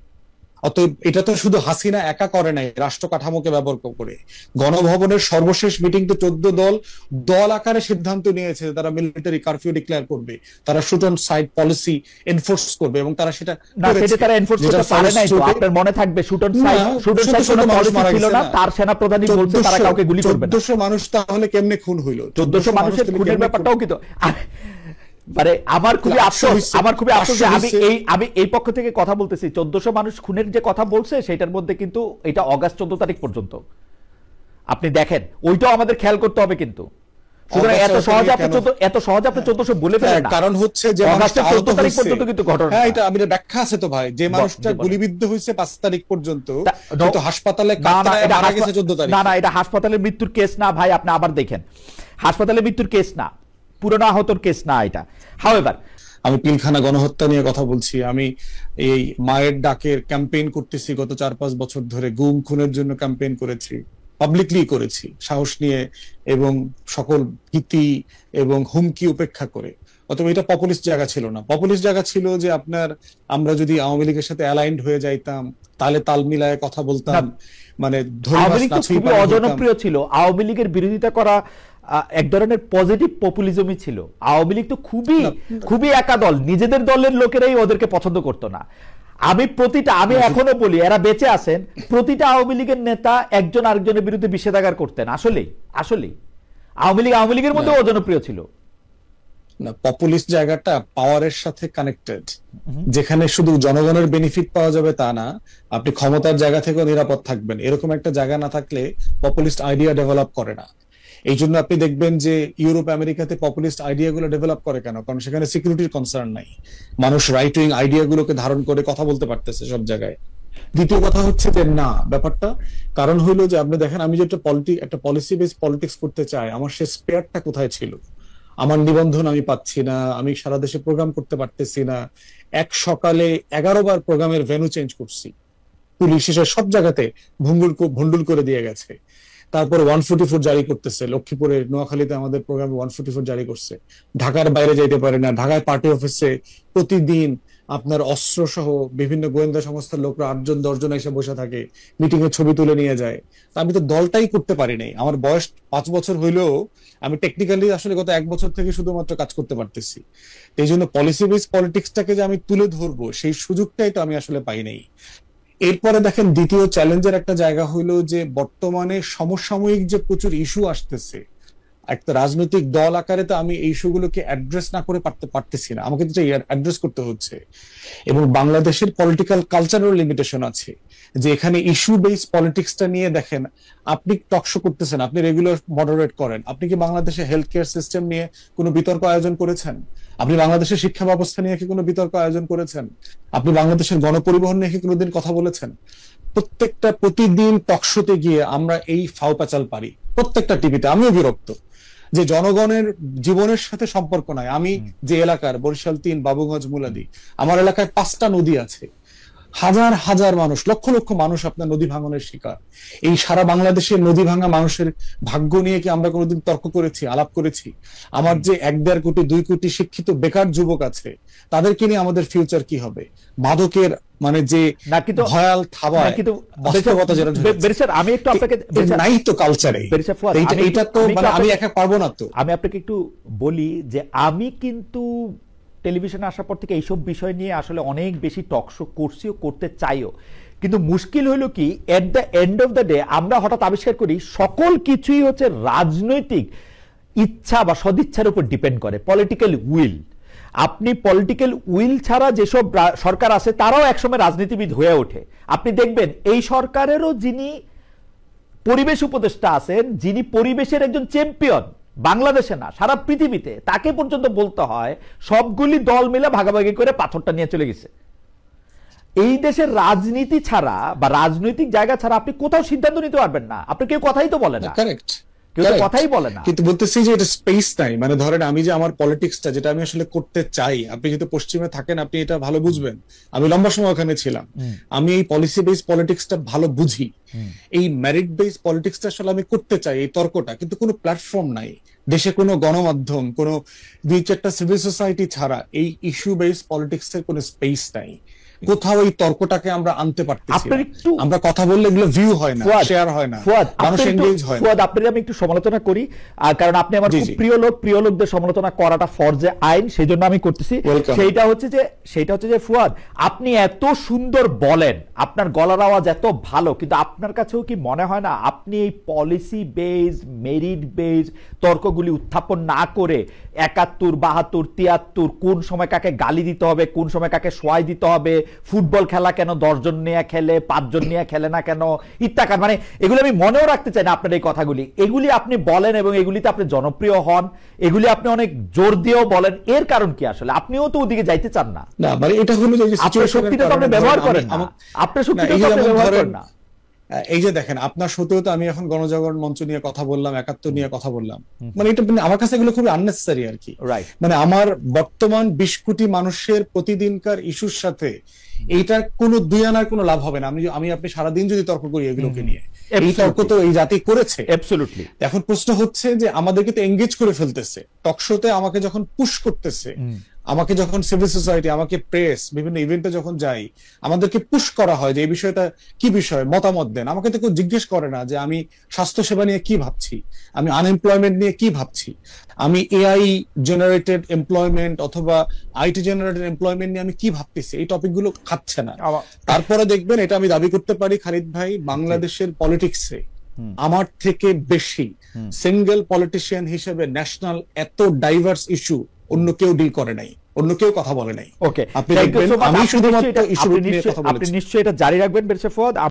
অতএব এটা তো শুধু হাসিনা একা করে নাই, রাষ্ট্র কাঠামোকে ব্যবহার করে। গণভবনের সর্বশেষ মিটিং তো 14 দল আকারে সিদ্ধান্ত নিয়েছে তারা মিলিটারি কারফিউ ডিক্লেয়ার করবে, তারা shoot on sight policy enforce করবে, এবং তারা সেটা তারা এনফোর্স করতে পারে নাই। তো আপনার মনে থাকবে শুট অন সাইট কোনো পলিসি ছিল না, তার সেনাপ্রধানই বলছে তারা কাউকে গুলি করবে না। 1400 মানুষ তাহলে কেমনে খুন হইল? 1400 মানুষের খুনের ব্যাপারটাও কি তো মানে আমার খুবই আফসোস যে আমি এই পক্ষ থেকে কথা বলতেছি। 1400 মানুষ খুনের যে কথা বলছে সেটার মধ্যে কিন্তু এটা অগাস্ট 14 তারিখ পর্যন্ত আপনি দেখেন, ওইটাও আমাদের খেয়াল করতে হবে। কিন্তু এত সহজে আপনি 1400 বলে ফেলেন না, কারণ হচ্ছে যে অগাস্টের 14 তারিখ পর্যন্ত কিন্তু ঘটনা। হ্যাঁ, এটা আমি ব্যাখ্যা আছে তো ভাই, যে মানুষটা গুলিবিদ্ধ হয়েছে 5 তারিখ পর্যন্ত, কিন্তু হাসপাতালে মারা গেছে 14 তারিখ। না, এটা হাসপাতালের মৃত্যুর কেস না ভাই, আপনি আবার দেখেন, হাসপাতালের মৃত্যুর কেস না, পুরনো আহতর কেস না এটা। হাউএভার, আমি পিলখানা গণহত্যা নিয়ে কথা বলছি। আমি এই মায়ের ডাকের ক্যাম্পেইন করতেছি গত 4-5 বছর ধরে। গুম খুনের জন্য ক্যাম্পেইন করেছি, পাবলিকলি করেছি, সাহস নিয়ে এবং সকল ভীতি এবং হুমকি উপেক্ষা করে। অথবা এটা পপুলিস্ট জায়গা ছিল না। পপুলিস্ট জায়গা ছিল যে আমরা যদি আওয়ামী লীগের সাথে অ্যালাইন্ড হয়ে যাইতাম, তাহলে তাল মিলায় কথা বলতাম, মানে খুবই অজনপ্রিয় ছিল। আওয়ামী লীগের বিরোধিতা করা এক ধরনের পজিটিভ পপুলিজমই ছিল। আওয়ামী লীগ তো খুবই একা দল, নিজেদের দলের লোকেরাই ওদেরকে পছন্দ করতো না। আমি এখনো বলি, এরা বেঁচে আছেন, প্রতিটা আওয়ামী লীগের নেতা একজন আরেকজনের বিরুদ্ধে নিষেধাজ্ঞা করতেন। আসলেই আওয়ামী লীগের মধ্যে অজনপ্রিয় ছিল না। পপুলিস্ট জায়গাটা পাওয়ারের সাথে কানেক্টেড, যেখানে শুধু জনগণের বেনিফিট পাওয়া যাবে তা না, আপনি ক্ষমতার জায়গা থেকেও নিরাপদ থাকবেন, এরকম একটা জায়গা না থাকলে পপুলিস্ট আইডিয়া ডেভেলপ করে না। এই জন্য আপনি দেখবেন যে ইউরোপ আমেরিকাতে পপুলিস্ট আইডিয়া গুলো ডেভেলপ করে কেন? কারণ সেখানে সিকিউরিটির কনসার্ন নাই, মানুষ রাইট উইং আইডিয়া গুলোকে ধারণ করে কথা বলতে পারতেছে সব জায়গায়। দ্বিতীয় কথা হচ্ছে যে না, ব্যাপারটা কারণ হইলো যে আপনি দেখেন, আমি যেটা একটা পলিসি বেস পলিটিক্স করতে চাই, আমার সে স্পেয়ারটা কোথায় ছিল? আমার নিবন্ধন আমি পাচ্ছি না, আমি সারা দেশে প্রোগ্রাম করতে পারতেছি না। এক সকালে 11 বার প্রোগ্রামের ভেন্যু চেঞ্জ করছি, পুলিশ এসে সব জায়গাতে ভন্ডুল করে দিয়ে গেছে। তারপরে 144 জারি করতেছে, লক্ষ্মীপুরে নোয়াখালীতে আমাদের প্রোগ্রামে 144 জারি করছে। ঢাকার বাইরে যাইতে পারে না, ঢাকায় পার্টি অফিসে প্রতিদিন আপনার অস্ত্র সহ বিভিন্ন গোয়েন্দা সংস্থার লোকরা 8 জন 10 জন এসে বসে থাকে, মিটিং এ ছবি তুলে নিয়ে যায়। তা আমি তো দলটাই করতে পারি নাই। আমার বয়স 5 বছর হইলেও আমি টেকনিক্যালি আসলে গত 1 বছর থেকে শুধুমাত্র কাজ করতে পারতেছি। এই জন্য পলিসি বেস পলিটিক্সটাকে যে আমি তুলে ধরবো, সেই সুযোগটাই তো আমি আসলে পাই নাই। এরপরে দেখেন, দ্বিতীয় চ্যালেঞ্জের একটা জায়গা হইলো যে বর্তমানে সমসাময়িক যে প্রচুর ইস্যু আসতেছে, একটা রাজনৈতিক দল আকারে তো আমি এই ইস্যুগুলোকে অ্যাড্রেস না করে পারতেছি না, আমাকে তো অ্যাড্রেস করতে হচ্ছে। এবং বাংলাদেশের পলিটিক্যাল কালচারের লিমিটেশন আছে, যে এখানে ইস্যু বেস পলিটিক্সটা নিয়ে দেখেন, আপনি টকশো করতেছেন, আপনি রেগুলার মডারেট করেন, আপনি কি বাংলাদেশের হেলথ কেয়ার সিস্টেম নিয়ে কোনো বিতর্ক আয়োজন করেছেন? আপনি বাংলাদেশের শিক্ষা ব্যবস্থা নিয়ে কি কোনো বিতর্ক আয়োজন করেছেন? আপনি বাংলাদেশের গণপরিবহন নিয়ে কি কোনোদিন কথা বলেছেন? প্রতিদিন টকশোতে গিয়ে আমরা এই ফাও প্যাচাল পারি, প্রত্যেকটা টিভিতে। আমিও বিরক্ত যে জনগণের জীবনের সাথে সম্পর্ক নাই। আমি যে এলাকার, বরিশাল 3 বাবুগঞ্জ মুলাদি, আমার এলাকায় 5টা নদী আছে, হাজার হাজার মানুষ, লক্ষ লক্ষ মানুষ আপনার নদী ভাঙনের শিকার। এই সারা বাংলাদেশের নদী ভাঙা মানুষের ভাগ্য নিয়ে কি আমরা কোনোদিন তর্ক করেছি, আলাপ করেছি? আমার যে 1-1.5 কোটি 2 কোটি শিক্ষিত বেকার যুবক আছে, তাদেরকে নিয়ে আমাদের ফিউচার কি হবে? মাদকের মানে যে ভয়াল থাবায় বাস্তবতা যেটা আমি একটু আপনাকে নাই তো কালচারে, এইটা তো মানে আমি একা পারবো না। তো আমি আপনাকে একটু বলি যে আমি কিন্তু টেলিভিশনে আসার পর থেকে এইসব বিষয় নিয়ে আসলে অনেক বেশি টকশো করছিও, করতে চাইও, কিন্তু মুশকিল হলো কি, at the end of the day আমরা হঠাৎ আবিষ্কার করি সকল কিছুই হচ্ছে রাজনৈতিক ইচ্ছা বা সদিচ্ছার উপর ডিপেন্ড করে, পলিটিক্যাল উইল। আপনি পলিটিক্যাল উইল ছাড়া যেসব সরকার আছে তারাও একসময় রাজনীতিবিদ হয়ে ওঠে। আপনি দেখবেন এই সরকারেরও যিনি পরিবেশ উপদেষ্টা আছেন, যিনি পরিবেশের একজন চ্যাম্পিয়ন, বাংলাদেশে না সারা পৃথিবীতে, তাকে পর্যন্ত বলতে হয় সবগুলি দল মিলে ভাগাভাগি করে পাথরটা নিয়ে চলে গেছে। এই দেশের রাজনীতি ছাড়া বা রাজনৈতিক জায়গা ছাড়া আপনি কোথাও সিদ্ধান্ত নিতে পারবেন না। আপনি কেউ কথাই তো বলে না, কারেক্ট, কথাই বলে না। কিন্তু বলতেছি যে এটা স্পেস নাই। মানে ধরেন আমি যে আমার পলিটিক্সটা যেটা আমি আসলে করতে চাই, আপনি যেহেতু পশ্চিমে থাকেন আপনি এটা ভালো বুঝবেন, আমি লম্বা সময় ওখানে ছিলাম, আমি এই পলিসি বেস পলিটিক্সটা ভালো বুঝি। এই মেরিট বেস পলিটিক্সটা আসলে আমি করতে চাই, এই তর্কটা, কিন্তু কোনো প্ল্যাটফর্ম নাই দেশে, কোনো গণমাধ্যম, কোনো 2-4টা সিভিল সোসাইটি ছাড়া এই ইস্যু বেস পলিটিক্স এর কোনো স্পেস নাই। কোথাও এই তর্কটাকে আমরা আনতে পারতেছি না। আমরা কথা বললে এগুলো ভিউ হয় না, শেয়ার হয় না, মানুষ এনগেজ হয় না। আপনাদের আমি একটু সমালোচনা করি, কারণ আপনি আমার খুব প্রিয় লোকদের সমালোচনা করাটা ফরজে আইন, সেই জন্য আমি করতেছি। সেইটা হচ্ছে যে ফুয়াদ, আপনি এত সুন্দর বলেন, আপনার গলার আওয়াজ এত ভালো, কিন্তু আপনার কাছেও কি মনে হয় না আপনি এই পলিসি বেজ, মেরিট বেজ তর্কগুলি উত্থাপন না করে 71, 72, 73 কোন সময় কাকে গালি দিতে হবে, কোন সময় কাকে সোয়াই দিতে হবে, ফুটবল খেলা কেন 10 জন নিয়ে খেলে, 5 জন নিয়ে খেলে না কেন, ইত্যাকার, মানে এগুলি আমি মনেও রাখতে চাই না আপনার এই কথাগুলি, এগুলি আপনি বলেন এবং এগুলিতে আপনি জনপ্রিয় হন, এগুলি আপনি অনেক জোর দিয়েও বলেন। এর কারণ কি আসলে? আপনিও তো ওদিকে যাইতে চান না। না মানে এটা হলো যে আপনার শক্তিটা তো আপনি ব্যবহার করেন না, আপনার শক্তিটা তো আপনি ব্যবহার করেন না। এই যে দেখেন, আপনার সত্ত্বেও তো আমি এখন গণজাগরণ মঞ্চ নিয়ে কথা বললাম, 71 নিয়ে কথা বললাম, মানে এটা আমার কাছে এগুলো খুবই আননেসেসারি আর কি। মানে আমার বর্তমান 20 কোটি মানুষের প্রতিদিনকার ইস্যুর সাথে এইটার কোনো দুই আনার কোনো লাভ হবে না। আমি আপনি সারাদিন যদি তর্ক করি এগুলোকে নিয়ে, এই তর্ক তো এই জাতি করেছে। এখন প্রশ্ন হচ্ছে যে আমাদেরকে তো এঙ্গেজ করে ফেলতেছে, টকশোতে আমাকে যখন পুশ করতেছে, আমাকে যখন সিভিল সোসাইটি, আমাকে প্রেস, বিভিন্ন ইভেন্টে যখন যাই, আমাদেরকে পুশ করা হয় যে এই বিষয়টা কি বিষয়, মতামত দেন। আমাকে তো কেউ জিজ্ঞেস করে না যে আমি স্বাস্থ্যসেবা নিয়ে কি ভাবছি, আমি আনএমপ্লয়মেন্ট নিয়ে কি ভাবছি, আমি এআই জেনারেটেড এমপ্লয়মেন্ট অথবা আইটি জেনারেটেড এমপ্লয়মেন্ট নিয়ে আমি কি ভাবতেছি, এই টপিকগুলো খাচ্ছে না। তারপরে দেখবেন, এটা আমি দাবি করতে পারি খালিদ ভাই, বাংলাদেশের পলিটিক্সে আমার থেকে বেশি সিঙ্গেল পলিটিশিয়ান হিসেবে ন্যাশনাল এত ডাইভার্স ইস্যু অন্য কেউ ডিল করে নাই, অন্য কেউ কথা বলে নাই। ওকে, আপনি দেখবেন আমি শুধুমাত্র ইস্যু নিয়ে কথা বলেছি। আপনি নিশ্চয়ই এটা জারি রাখবেন বেরসে ফুয়াদ।